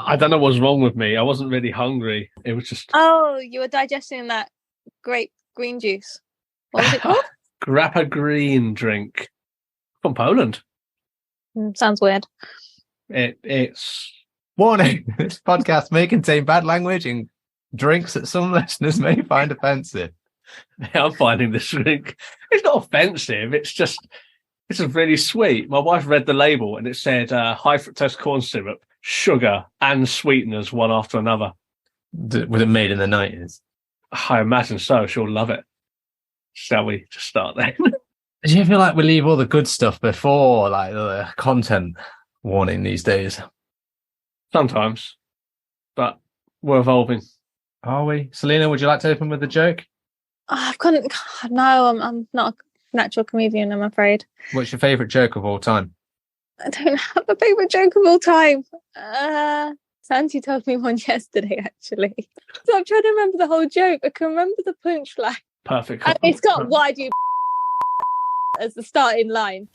I don't know what's wrong with me. I wasn't really hungry. It was just... Oh, you were digesting that grape green juice. What was it called? Grappe green drink from Poland. Sounds weird. It's... Warning, this podcast may contain bad language and drinks that some listeners may find offensive. I'm finding this drink. It's not offensive. It's just really sweet. My wife read the label and it said high fructose corn syrup, sugar, and sweeteners one after another. Was it made in the 90s? I imagine so. She'll love it. Shall we just start then? Do you feel like we leave all the good stuff before, like the content warning these days? Sometimes, but we're evolving. Are we? Selina, would you like to open with a joke? I've got no. I'm not a natural comedian, I'm afraid. What's your favourite joke of all time? I don't have a favourite joke of all time. Santi told me one yesterday, actually. So I'm trying to remember the whole joke. I can remember the punchline. Perfect. And it's got "why do you" as the starting line.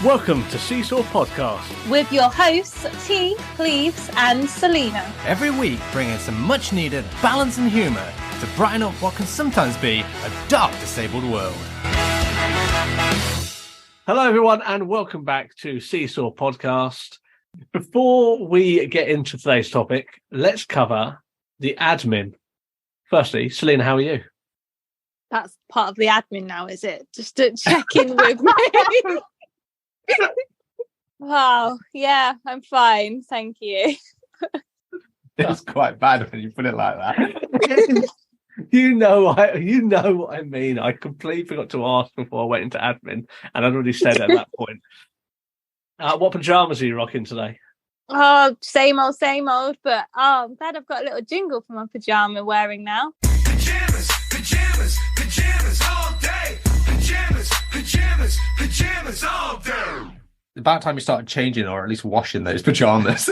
Welcome to Seesaw Podcast with your hosts T, Cleaves and Selina. Every week bringing some much needed balance and humour to brighten up what can sometimes be a dark, disabled world. Hello everyone and welcome back to Seesaw Podcast. Before we get into today's topic, let's cover the admin. Firstly, Selina, how are you? That's part of the admin now, is it? Just to check in with me. Wow, yeah, I'm fine, thank you. It's quite bad when you put it like that. You know what I mean. I completely forgot to ask before I went into admin, and I'd already said at that point. What pajamas are you rocking today? Oh, same old, but I'm glad I've got a little jingle for my pajama wearing now. Pajamas all day. Pajamas all day. About time you started changing or at least washing those pajamas.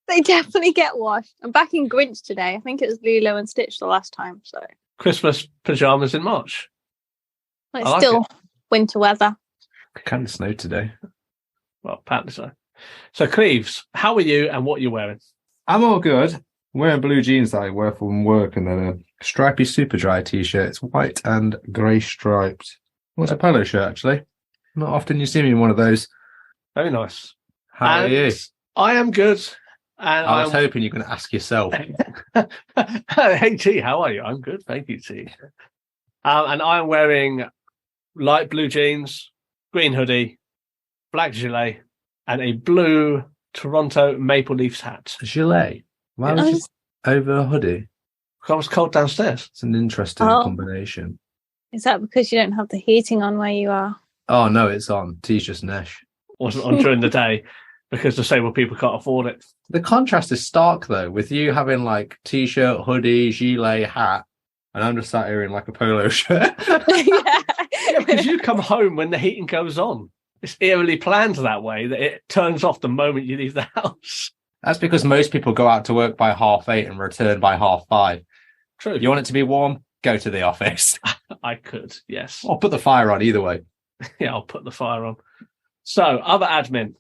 They definitely get washed. I'm back in Grinch today. I think it was Lilo and Stitch the last time. So Christmas pajamas in March. Well, it's still winter weather. It kind of snowed today. Well, apparently so. So Cleaves, how are you and what are you wearing? I'm all good. I'm wearing blue jeans that I wear from work and then a stripy super dry t-shirt. It's white and grey striped. Well, it's a polo shirt actually. Not often you see me in one of those. Very nice. How are you? I am good. And I was hoping you were going to ask yourself. Hey T, how are you? I'm good, thank you T. And I'm wearing light blue jeans, green hoodie, black gilet, and a blue Toronto Maple Leafs hat. Gilet? Why was you over a hoodie? I was cold downstairs. It's an interesting combination. Is that because you don't have the heating on where you are? Oh no, it's on. T's just Nesh. Wasn't on during the day because disabled people can't afford it. The contrast is stark though, with you having like t-shirt, hoodie, gilet, hat, and I'm just sat here in like a polo shirt. Yeah, because you come home when the heating goes on. It's eerily planned that way that it turns off the moment you leave the house. That's because most people go out to work by 8:30 and return by 5:30. True. If you want it to be warm, go to the office. I could, yes. Or put the fire on, either way. Yeah, I'll put the fire on. So, other admin.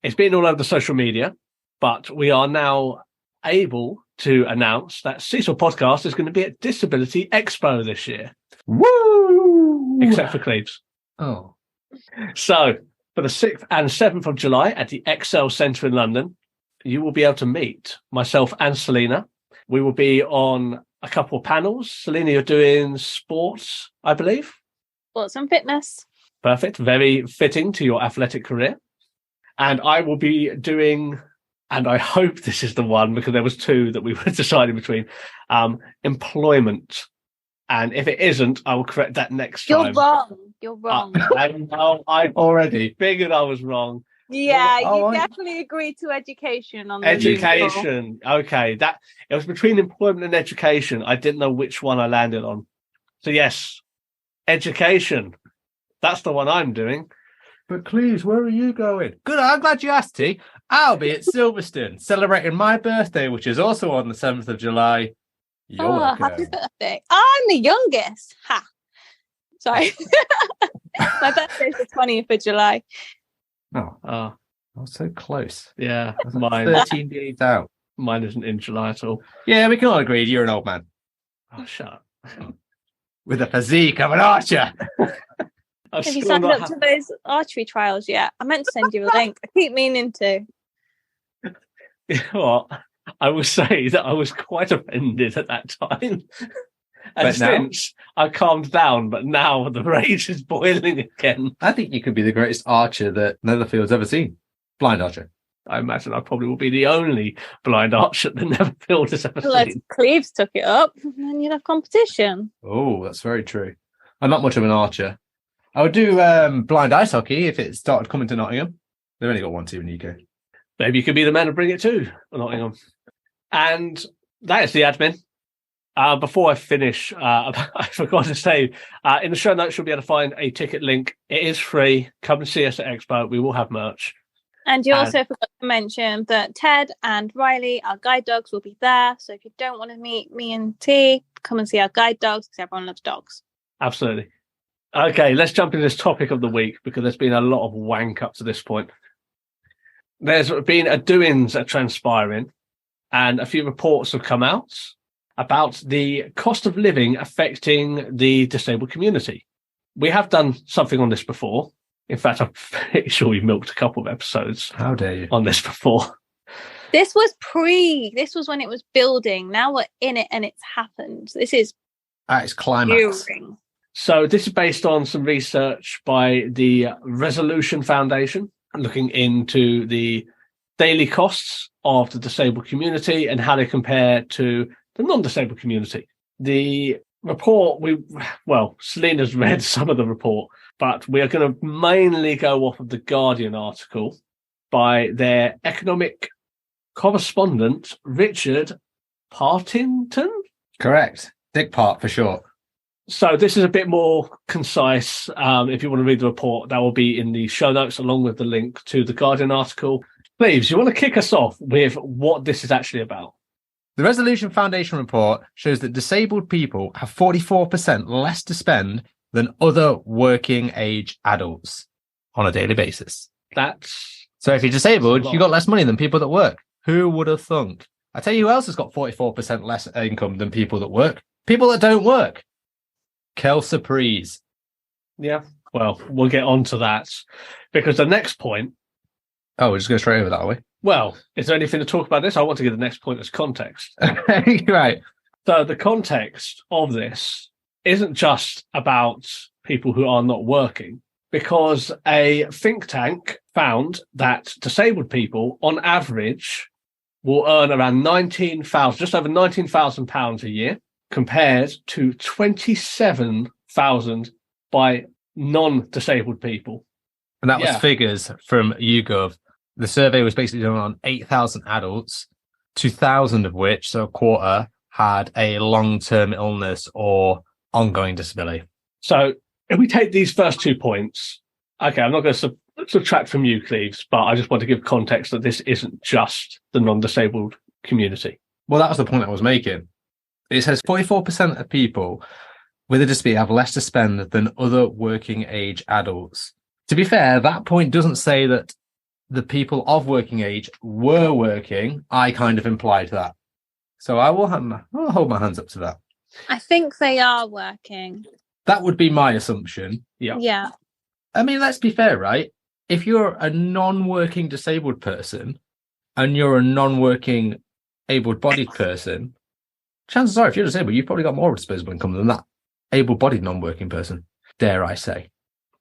It's been all over the social media, but we are now able to announce that Seesaw Podcast is going to be at Disability Expo this year. Woo! Except for Cleaves. Oh. So, for the 6th and 7th of July at the Excel Centre in London, you will be able to meet myself and Selina. We will be on a couple of panels. Selina, you're doing sports, I believe. Sports and fitness. Perfect. Very fitting to your athletic career. And I will be doing, and I hope this is the one because there was two that we were deciding between, employment. And if it isn't, I will correct that next time. You're wrong. I know, I already figured I was wrong. Yeah, you definitely agreed to education on the Education. Okay. It was between employment and education. I didn't know which one I landed on. So yes, education. That's the one I'm doing. But Cleaves, where are you going? Good, I'm glad you asked, T. I'll be at Silverstone, celebrating my birthday, which is also on the 7th of July. You're welcome. Happy birthday. I'm the youngest. Ha. Sorry. My birthday's the 20th of July. Oh, Oh, I was so close. yeah. I was like Mine 13 days out. isn't in July at all. Yeah, we can all agree you're an old man Oh, shut up. with a physique of an archer. I've Have you still signed not up had- to those archery trials yet? I meant to send you a link. I keep meaning to. You know what? I will say that I was quite offended at that time. And But now? since I calmed down, but now the rage is boiling again. I think you could be the greatest archer that Netherfield's ever seen. Blind archer. I imagine I probably will be the only blind archer that Neverfield has ever Unless seen. Cleaves took it up, and then you'd have competition. Oh, that's very true. I'm not much of an archer. I would do blind ice hockey if it started coming to Nottingham. They've only got one team in the UK. Maybe you could be the man to bring it to Nottingham. And that is the admin. Before I finish, I forgot to say, in the show notes, you'll be able to find a ticket link. It is free. Come and see us at Expo. We will have merch. And you also forgot to mention that Ted and Riley, our guide dogs, will be there. So if you don't want to meet me and T, come and see our guide dogs because everyone loves dogs. Absolutely. Okay, let's jump into this topic of the week because there's been a lot of wank up to this point. There's been a doings are transpiring and a few reports have come out about the cost of living affecting the disabled community. We have done something on this before. In fact, I'm pretty sure we've milked a couple of episodes How dare you? on this before. This was when it was building. Now we're in it and it's happened. This is At its climax. during. So this is based on some research by the Resolution Foundation, looking into the daily costs of the disabled community and how they compare to the non-disabled community. The report, Selina's read some of the report, but we are going to mainly go off of the Guardian article by their economic correspondent, Richard Partington. Correct. Dick Part for short. So this is a bit more concise. If you want to read the report, that will be in the show notes along with the link to the Guardian article. Cleaves, you want to kick us off with what this is actually about? The Resolution Foundation report shows that disabled people have 44% less to spend than other working age adults on a daily basis. So if you're disabled, you've got less money than people that work. Who would have thunk? I tell you who else has got 44% less income than people that work? People that don't work. Quelle surprise. Yeah, well, we'll get on to that because the next point. Oh, we're just going straight over that, are we? Well, is there anything to talk about this? I want to give the next point as context. Right. So the context of this isn't just about people who are not working, because a think tank found that disabled people, on average, will earn around just over £19,000 a year, compared to 27,000 by non-disabled people. And that was figures from YouGov. The survey was basically done on 8,000 adults, 2,000 of which, so a quarter, had a long-term illness or ongoing disability. So if we take these first 2 points, okay, I'm not going to subtract from you, Cleaves, but I just want to give context that this isn't just the non-disabled community. Well, that was the point I was making. It says 44% of people with a disability have less to spend than other working age adults. To be fair, that point doesn't say that the people of working age were working. I kind of implied that. So I'll hold my hands up to that. I think they are working. That would be my assumption. Yeah. I mean, let's be fair, right? If you're a non-working disabled person and you're a non-working able-bodied person, chances are if you're disabled, you've probably got more disposable income than that able-bodied non-working person, dare I say.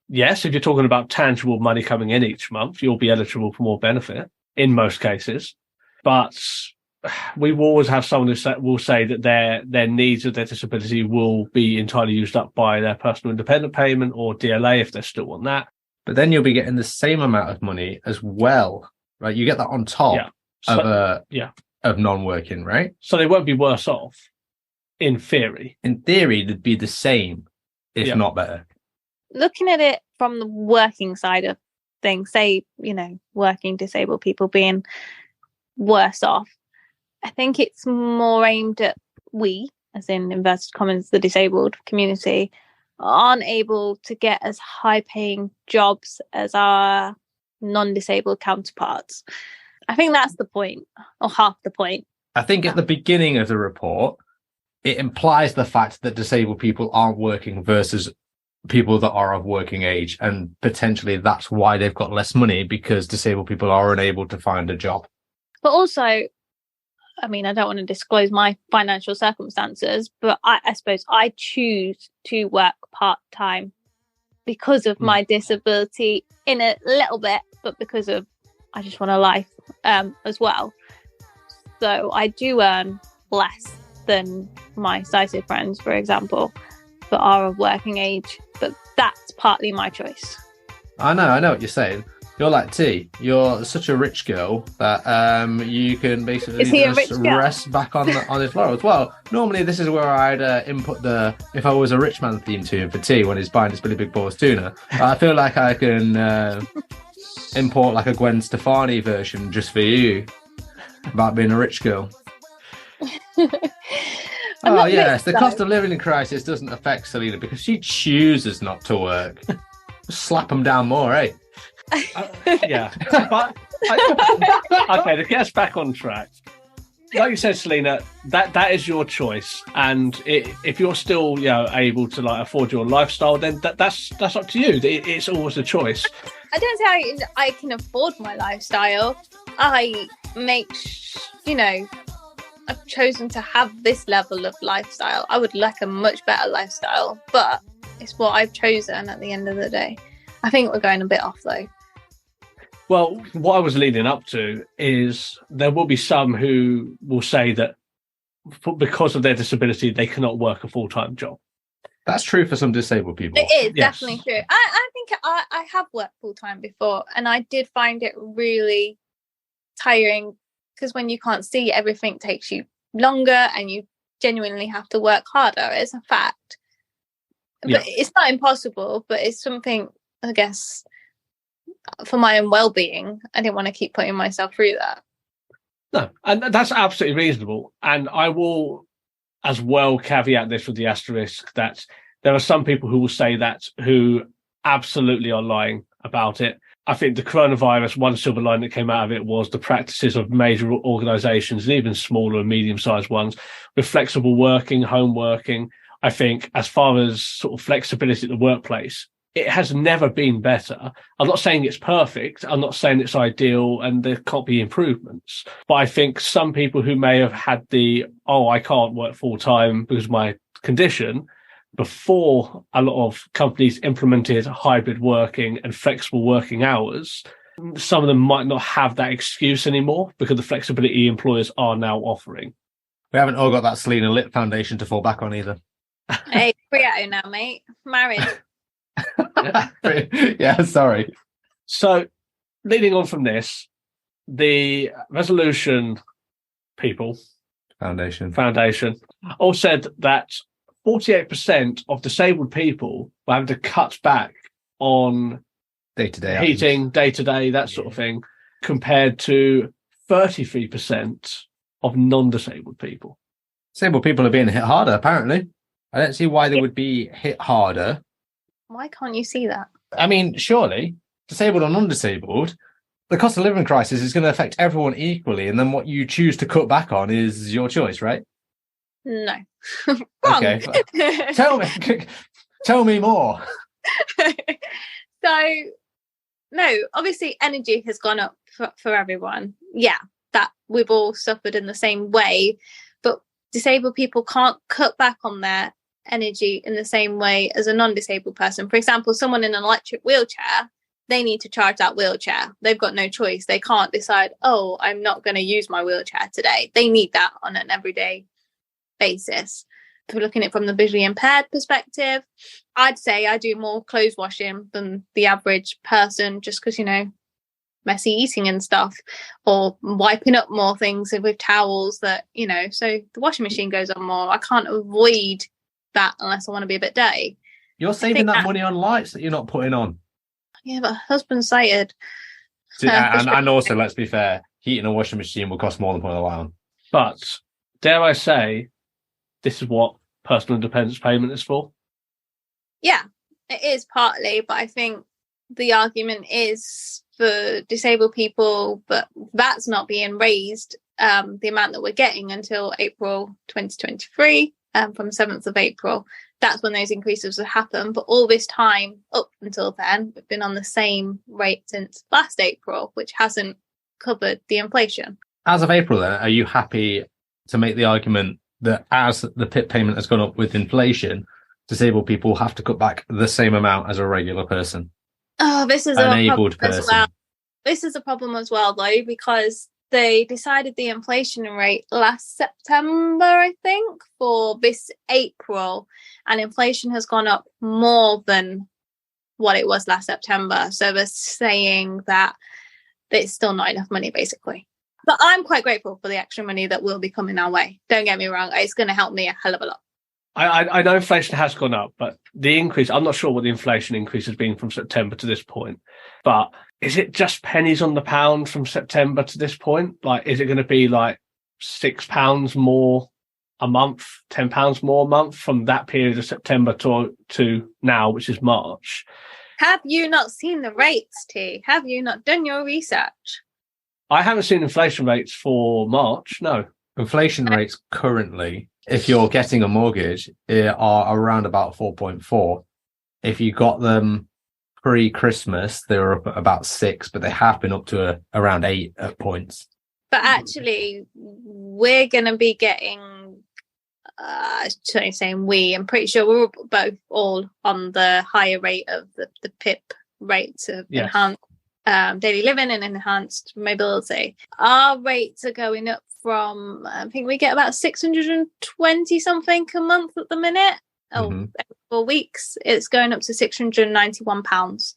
Yes, if you're talking about tangible money coming in each month, you'll be eligible for more benefit in most cases. But we will always have someone who will say that their needs of their disability will be entirely used up by their personal independent payment or DLA if they're still on that. But then you'll be getting the same amount of money as well, right? You get that on top of non-working, right? So they won't be worse off, in theory. In theory, they'd be the same, if not better. Looking at it from the working side of things, say, working disabled people being worse off, I think it's more aimed at we, as in inverted commas, the disabled community, aren't able to get as high paying jobs as our non-disabled counterparts. I think that's the point, or half the point. I think at the beginning of the report, it implies the fact that disabled people aren't working versus people that are of working age. And potentially that's why they've got less money, because disabled people are unable to find a job. But also, I mean, I don't want to disclose my financial circumstances, but I suppose I choose to work part-time because of my disability in a little bit, but because of I just want a life as well. So I do earn less than my sighted friends, for example, that are of working age, but that's partly my choice. I know what you're saying. You're like T. You're such a rich girl that you can basically just rest back on his laurels. Well, normally this is where I'd input the "If I Was a Rich Man" theme tune for T when he's buying his Billy Big Balls tuna. I feel like I can import like a Gwen Stefani version just for you about being a rich girl. Oh yes, the cost of living crisis doesn't affect Selina because she chooses not to work. Slap them down more, eh? Yeah, but okay, to get us back on track, like you said, Selina, that is your choice, and if you're still able to like afford your lifestyle, then that's up to you. It's always a choice. I don't say I can afford my lifestyle. I make I've chosen to have this level of lifestyle. I would like a much better lifestyle, but it's what I've chosen at the end of the day. I think we're going a bit off though. Well, what I was leading up to is there will be some who will say that because of their disability, they cannot work a full-time job. That's true for some disabled people. It is definitely true. I think I have worked full-time before, and I did find it really tiring because when you can't see, everything takes you longer and you genuinely have to work harder. It's a fact. But it's not impossible, but it's something, I guess, for my own well-being. I didn't want to keep putting myself through that. No, and that's absolutely reasonable. And I will as well caveat this with the asterisk that there are some people who will say that who absolutely are lying about it. I think the coronavirus, one silver line that came out of it was the practices of major organisations and even smaller and medium-sized ones with flexible working, home working. I think as far as sort of flexibility at the workplace, it has never been better. I'm not saying it's perfect. I'm not saying it's ideal and there can't be improvements. But I think some people who may have had I can't work full time because of my condition, before a lot of companies implemented hybrid working and flexible working hours, some of them might not have that excuse anymore because of the flexibility employers are now offering. We haven't all got that Selina Lit foundation to fall back on either. Hey, 3-0 now, mate. Married. Yeah, sorry. So, leading on from this, the resolution people Foundation all said that 48% of disabled people were having to cut back on day-to-day heating, day-to-day, that sort of thing, compared to 33% of non-disabled people. Disabled people are being hit harder, apparently. I don't see why they would be hit harder. Why can't you see that? I mean, surely, disabled or non-disabled, the cost of living crisis is going to affect everyone equally, and then what you choose to cut back on is your choice, right? No. Okay. Tell me more. So, no, obviously energy has gone up for everyone. Yeah, that we've all suffered in the same way, but disabled people can't cut back on their energy in the same way as a non-disabled person. For example, someone in an electric wheelchair, they need to charge that wheelchair. They've got no choice. They can't decide, I'm not going to use my wheelchair today. They need that on an everyday basis. If we're looking at it from the visually impaired perspective, I'd say I do more clothes washing than the average person just because, messy eating and stuff, or wiping up more things with towels that, so the washing machine goes on more. I can't avoid that unless I want to be a bit dirty. You're saving that money on lights that you're not putting on. Yeah, but husband's sighted. And also, let's be fair, heating a washing machine will cost more than putting a light on. But dare I say, this is what personal independence payment is for. Yeah, it is partly, but I think the argument is for disabled people, but that's not being raised the amount that we're getting until April 2023, from 7th of April. That's when those increases will happen. But all this time up until then, we've been on the same rate since last April, which hasn't covered the inflation. As of April, then, are you happy to make the argument that as the PIP payment has gone up with inflation, disabled people have to cut back the same amount as a regular person? Oh, this is Enabled a problem as well. This is a problem as well, though, because they decided the inflation rate last September, I think, for this April, and inflation has gone up more than what it was last September. So they're saying that it's still not enough money, basically. But I'm quite grateful for the extra money that will be coming our way. Don't get me wrong, it's going to help me a hell of a lot. I know inflation has gone up, but the increase, I'm not sure what the inflation increase has been from September to this point. But is it just pennies on the pound from September to this point? Like, is it going to be like £6 more a month, £10 more a month from that period of September to now, which is March? Have you not seen the rates, T? Have you not done your research? I haven't seen inflation rates for March, no. Inflation rates currently, if you're getting a mortgage, are around about 4.4. If you got them pre-Christmas, they were up at about 6, but they have been up to around 8 at points. But actually, we're going to be getting, I'm pretty sure we're both all on the higher rate of the PIP rates of enhanced daily living and enhanced mobility. Our rates are going up from, I think we get about 620 something a month at the minute. Every 4 weeks, it's going up to £691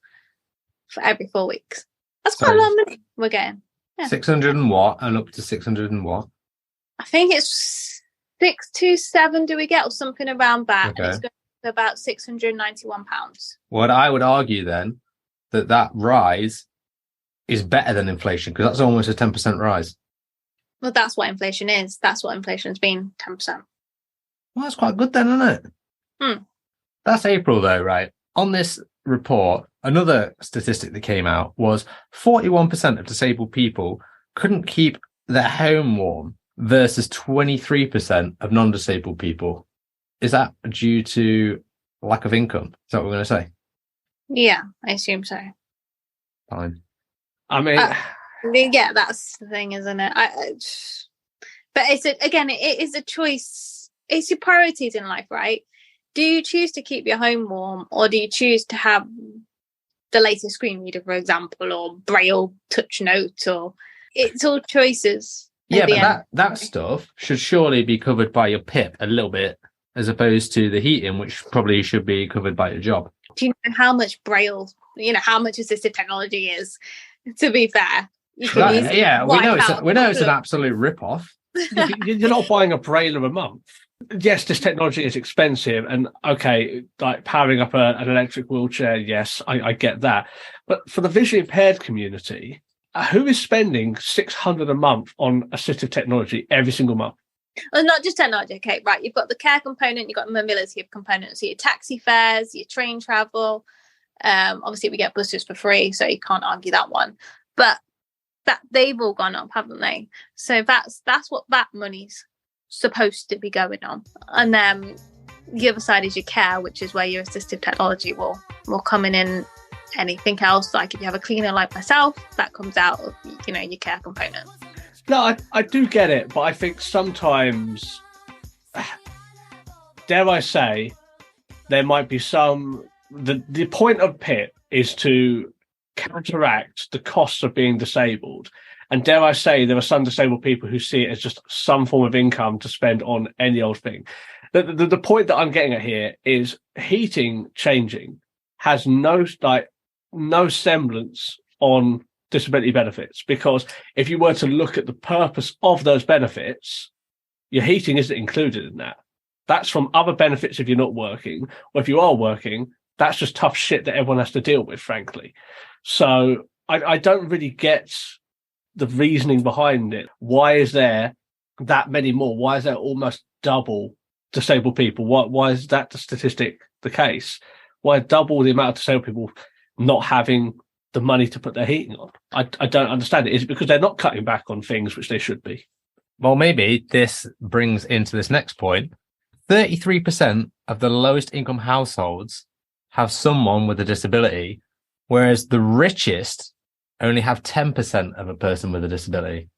for every 4 weeks. That's quite a lot of money we're getting. Yeah. 600 and what? And up to 600 and what? I think it's 627 do we get, or something around that. Okay. And it's going to about £691. What I would argue then, that rise is better than inflation, because that's almost a 10% rise. Well, that's what inflation is. That's what inflation's been, 10%. Well, that's quite good then, isn't it? That's April, though, right? On this report, another statistic that came out was 41% of disabled people couldn't keep their home warm versus 23% of non-disabled people. Is that due to lack of income? Is that what we're going to say? Yeah, I assume so. Fine. I mean, yeah, that's the thing, isn't it? But it is a choice. It's your priorities in life, right? Do you choose to keep your home warm, or do you choose to have the latest screen reader, for example, or Braille touch note, or it's all choices. Yeah, but that stuff should surely be covered by your PIP a little bit, as opposed to the heating, which probably should be covered by your job. Do you know how much Braille, how much assistive technology is? To be fair, we know it's an absolute rip-off. You're not buying a Braille a month. Yes, this technology is expensive, and okay, like powering up an electric wheelchair, yes, I get that. But for the visually impaired community, who is spending £600 a month on assistive technology every single month? Well, not just technology, okay, right. You've got the care component, you've got the mobility component, so your taxi fares, your train travel. Obviously, we get buses for free, so you can't argue that one. But that they've all gone up, haven't they? So that's what that money's supposed to be going on. And then the other side is your care, which is where your assistive technology will come in. Anything else, like if you have a cleaner like myself, that comes out of your care component. No, I do get it, but I think sometimes, dare I say, there might be some. The point of PIP is to counteract the costs of being disabled, and dare I say, there are some disabled people who see it as just some form of income to spend on any old thing. The point that I'm getting at here is heating changing has no semblance on disability benefits, because if you were to look at the purpose of those benefits, your heating isn't included in that. That's from other benefits if you're not working, or if you are working, that's just tough shit that everyone has to deal with, frankly. So I don't really get the reasoning behind it. Why is there that many more? Why is there almost double disabled people? Why is that the statistic the case? Why double the amount of disabled people not having the money to put their heating on? I don't understand it. Is it because they're not cutting back on things which they should be? Well, maybe this brings into this next point. 33% of the lowest income households have someone with a disability, whereas the richest only have 10% of a person with a disability.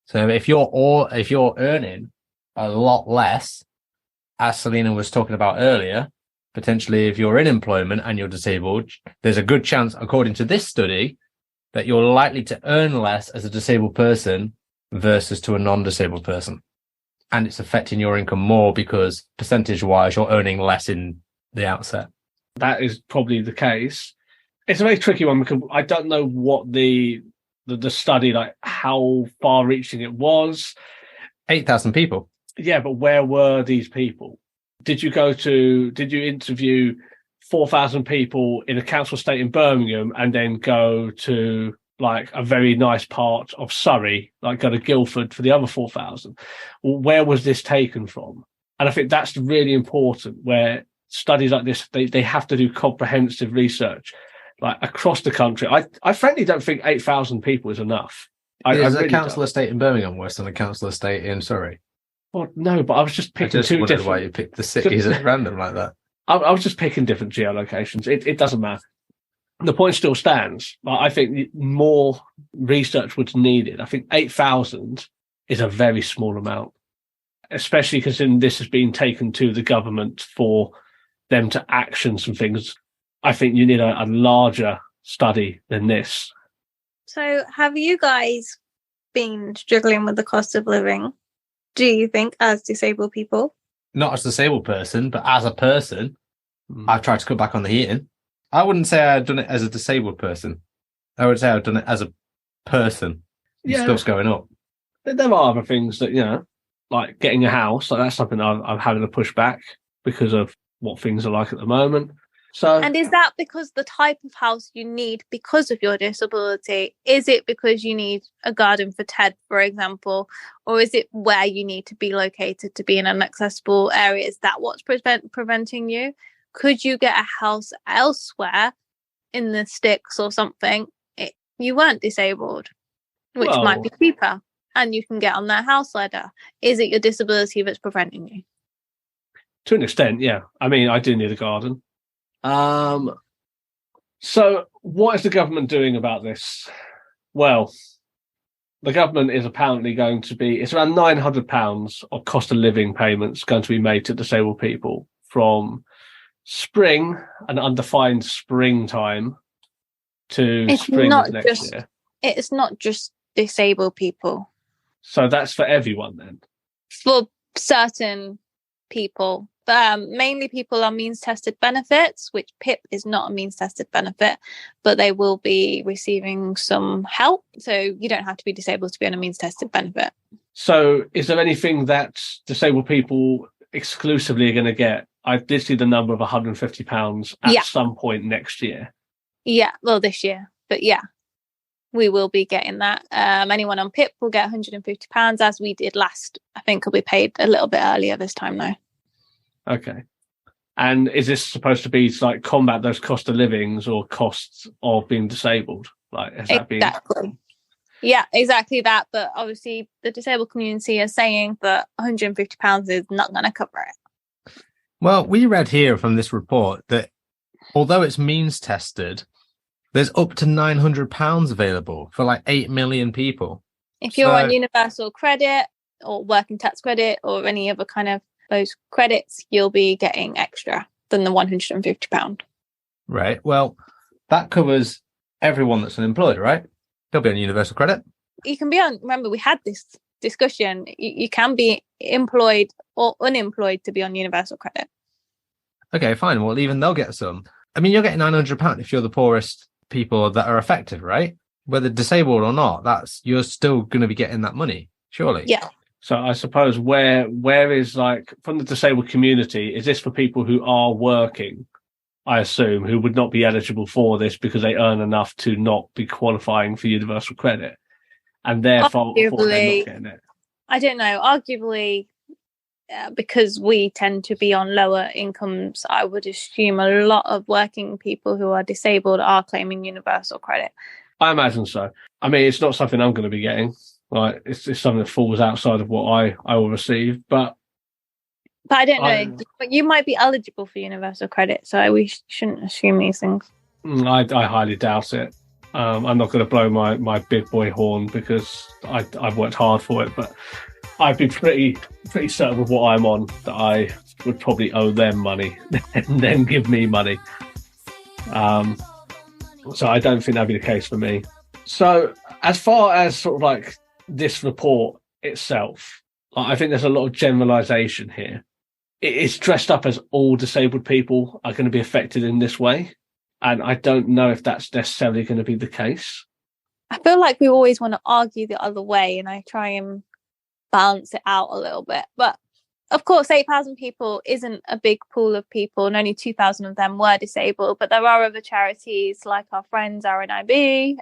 So if you're earning a lot less, as Selina was talking about earlier, potentially if you're in employment and you're disabled, there's a good chance, according to this study, that you're likely to earn less as a disabled person versus to a non-disabled person. And it's affecting your income more because percentage-wise, you're earning less in the outset. That is probably the case. It's a very tricky one because I don't know what the study, like how far-reaching it was. 8,000 people. Yeah, but where were these people? Did you interview 4,000 people in a council estate in Birmingham and then go to like a very nice part of Surrey, like go to Guildford for the other 4,000? Well, where was this taken from? And I think that's really important, where studies like this, they have to do comprehensive research, like across the country. I frankly don't think 8,000 people is enough. Is a council estate in Birmingham worse than a council estate in Surrey? Well, no, but I was just picking two different. Why you picked the cities at random like that. I was just picking different geolocations. It doesn't matter. The point still stands. I think more research was needed. I think 8,000 is a very small amount, especially because this has been taken to the government for them to action some things. I think you need a larger study than this. So have you guys been struggling with the cost of living, do you think, as disabled people? Not as a disabled person, but as a person, I've tried to cut back on the heating. I wouldn't say I've done it as a disabled person. I would say I've done it as a person. Yeah. Stuff's going up. There are other things that, like getting a house. Like that's something I'm having to push back because of what things are like at the moment. So, and is that because the type of house you need because of your disability? Is it because you need a garden for Ted, for example? Or is it where you need to be located to be in an accessible area? Is that what's preventing you? Could you get a house elsewhere in the sticks or something? You weren't disabled, which might be cheaper, and you can get on that house ladder. Is it your disability that's preventing you? To an extent, yeah. I mean, I do need a garden. So what is the government doing about this? Well, the government is apparently going to be, it's around £900 of cost of living payments going to be made to disabled people from spring, an undefined springtime, to spring of next year. It's not just disabled people. So that's for everyone then? For certain people. Mainly people on means-tested benefits, which PIP is not a means-tested benefit, but they will be receiving some help. So you don't have to be disabled to be on a means-tested benefit. So is there anything that disabled people exclusively are going to get? I did see the number of £150 at some point next year. Yeah, well, this year. But yeah, we will be getting that. Anyone on PIP will get £150, as we did last. I think it'll be paid a little bit earlier this time, though. Okay. And is this supposed to be to, like, combat those cost of livings or costs of being disabled? Like, has that been... Exactly. Yeah, exactly that. But obviously the disabled community is saying that £150 is not going to cover it. Well, we read here from this report that although it's means tested, there's up to £900 available for like 8 million people. If you're on universal credit or working tax credit or any other kind of those credits, you'll be getting extra than the £150. Right. Well, that covers everyone that's unemployed, right? They'll be on universal credit. You can be on, remember we had this discussion, you can be employed or unemployed to be on universal credit. Okay, fine. Well, even they'll get some. I mean, you're getting £900 if you're the poorest people that are affected, right? Whether disabled or not, you're still going to be getting that money, surely. Yeah. So I suppose where is, like, from the disabled community, is this for people who are working, I assume, who would not be eligible for this because they earn enough to not be qualifying for universal credit, and therefore they're not getting it? I don't know. Arguably, because we tend to be on lower incomes, I would assume a lot of working people who are disabled are claiming universal credit. I imagine so. I mean, it's not something I'm going to be getting. Like, it's something that falls outside of what I will receive. But I don't know. But you might be eligible for universal credit, so we shouldn't assume these things. I highly doubt it. I'm not going to blow my big boy horn because I've worked hard for it, but I'd be pretty certain with what I'm on that I would probably owe them money and then give me money. So I don't think that'd be the case for me. So as far as sort of like this report itself, I think there's a lot of generalization here. It's dressed up as all disabled people are going to be affected in this way. And I don't know if that's necessarily going to be the case. I feel like we always want to argue the other way, and I try and balance it out a little bit. But of course, 8,000 people isn't a big pool of people, and only 2,000 of them were disabled. But there are other charities like our friends RNIB,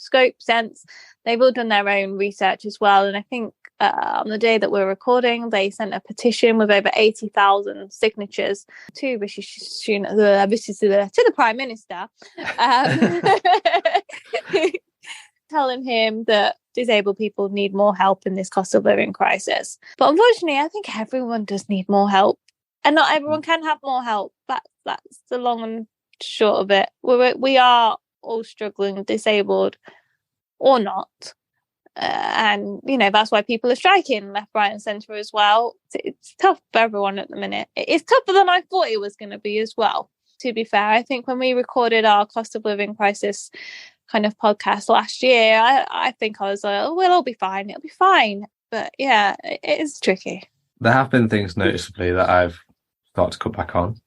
Scope, Sense. They've all done their own research as well. And I think on the day that we're recording, they sent a petition with over 80,000 signatures to Rishi Sunak, to the Prime Minister, telling him that disabled people need more help in this cost of living crisis. But unfortunately, I think everyone does need more help, and not everyone can have more help. That's the long and short of it. We are all struggling, disabled or not. And, you know, that's why people are striking left, right and centre as well. It's tough for everyone at the minute. It's tougher than I thought it was going to be as well, to be fair. I think when we recorded our cost of living crisis kind of podcast last year, I think I was like, oh, well, it'll be fine. It'll be fine. But yeah, it is tricky. There have been things noticeably that I've started to cut back on.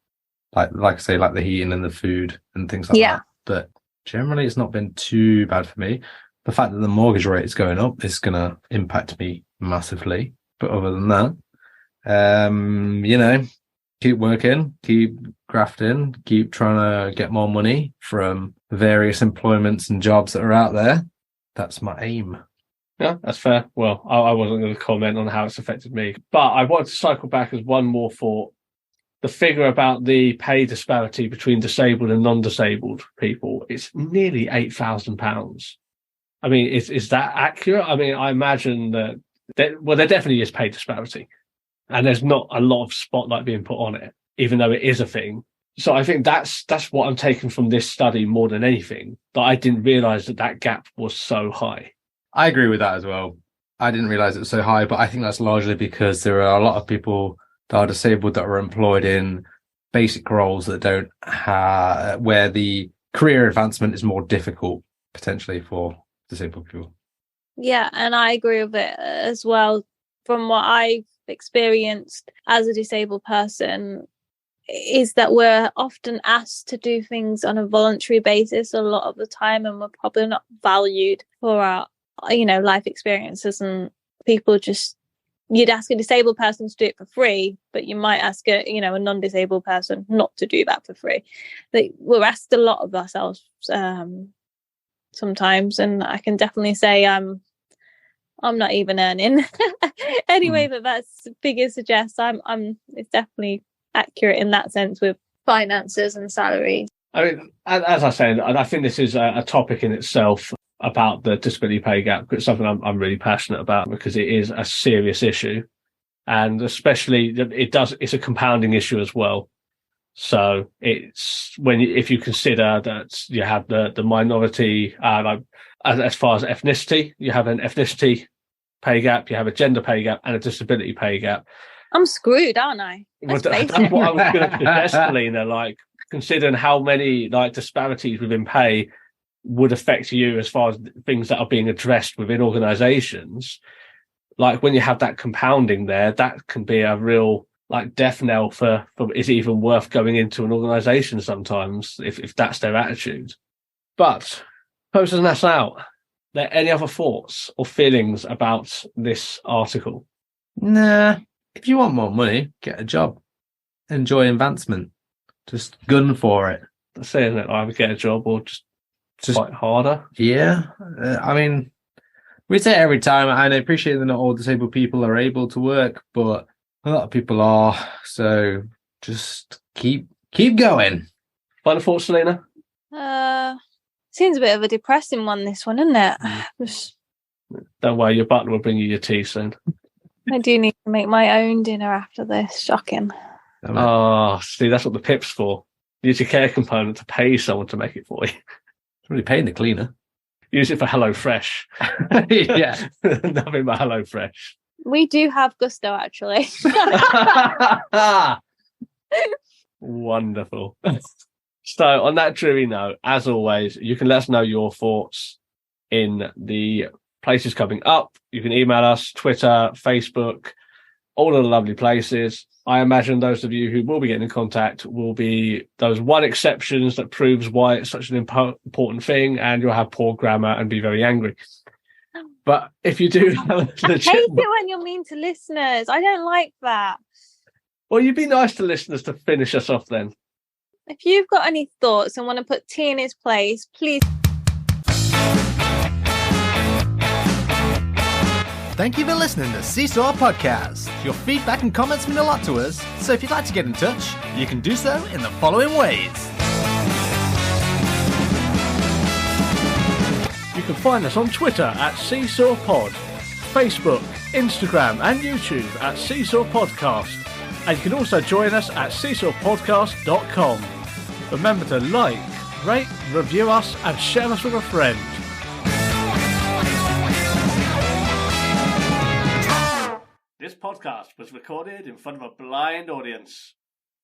Like I say, like the heating and the food and things like that. But generally, it's not been too bad for me. The fact that the mortgage rate is going up is going to impact me massively. But other than that, you know, keep working, keep grafting, keep trying to get more money from various employments and jobs that are out there. That's my aim. Yeah, that's fair. Well, I wasn't going to comment on how it's affected me, but I wanted to cycle back as one more thought. The figure about the pay disparity between disabled and non-disabled people, it's nearly £8,000. I mean, is that accurate? I mean, I imagine that there definitely is pay disparity, and there's not a lot of spotlight being put on it, even though it is a thing. So I think that's what I'm taking from this study more than anything, that I didn't realise that gap was so high. I agree with that as well. I didn't realise it was so high, but I think that's largely because there are a lot of people that are disabled that are employed in basic roles that don't have, where the career advancement is more difficult potentially for disabled people. Yeah, and I agree with it as well. From what I've experienced as a disabled person, is that we're often asked to do things on a voluntary basis a lot of the time, and we're probably not valued for our, you know, life experiences. And people just, you'd ask a disabled person to do it for free, but you might ask a non-disabled person not to do that for free. We're asked a lot of ourselves sometimes, and I can definitely say I'm not even earning anyway. That's figure suggests it's definitely accurate in that sense with finances and salaries. I mean, as I said, I think this is a topic in itself about the disability pay gap. It's something I'm really passionate about because it is a serious issue, and especially it's a compounding issue as well. So it's if you consider that you have the minority, like as far as ethnicity, you have an ethnicity pay gap, you have a gender pay gap, and a disability pay gap. I'm screwed, aren't I? That's what I was going to suggest, Selina. Like, considering how many like disparities within pay would affect you as far as things that are being addressed within organisations, like when you have that compounding there, that can be a real like death knell for is it even worth going into an organisation sometimes if that's their attitude. But closing us out, are there any other thoughts or feelings about this article? Nah. If you want more money, get a job. Enjoy advancement. Just gun for it. That's it, isn't it? Either get a job or just fight harder. Yeah. I mean, we say it every time, and I appreciate that not all disabled people are able to work, but A lot of people are. So just keep going. Final thoughts, Selina? Seems a bit of a depressing one, this one, isn't it? Don't worry, your butler will bring you your tea soon. I do need to make my own dinner after this. Shocking. Oh, see, that's what the pip's for. Use your care component to pay someone to make it for you. It's really paying the cleaner. Use it for HelloFresh. Yeah. Nothing but HelloFresh. We do have gusto, actually. Wonderful. So, on that dreary note, as always, you can let us know your thoughts in the places coming up. You can email us, Twitter, Facebook, all of the lovely places. I imagine those of you who will be getting in contact will be those one exceptions that proves why it's such an important thing, and you'll have poor grammar and be very angry. But if you do have I hate it when you're mean to listeners. I don't like that. Well, you'd be nice to listeners to finish us off then. If you've got any thoughts and want to put T in his place, please. Thank you for listening to Seesaw Podcast. Your feedback and comments mean a lot to us, so if you'd like to get in touch, you can do so in the following ways. You can find us on Twitter at Seesaw Pod, Facebook, Instagram and YouTube at Seesaw Podcast. And you can also join us at seesawpodcast.com. Remember to like, rate, review us and share us with a friend. This podcast was recorded in front of a blind audience.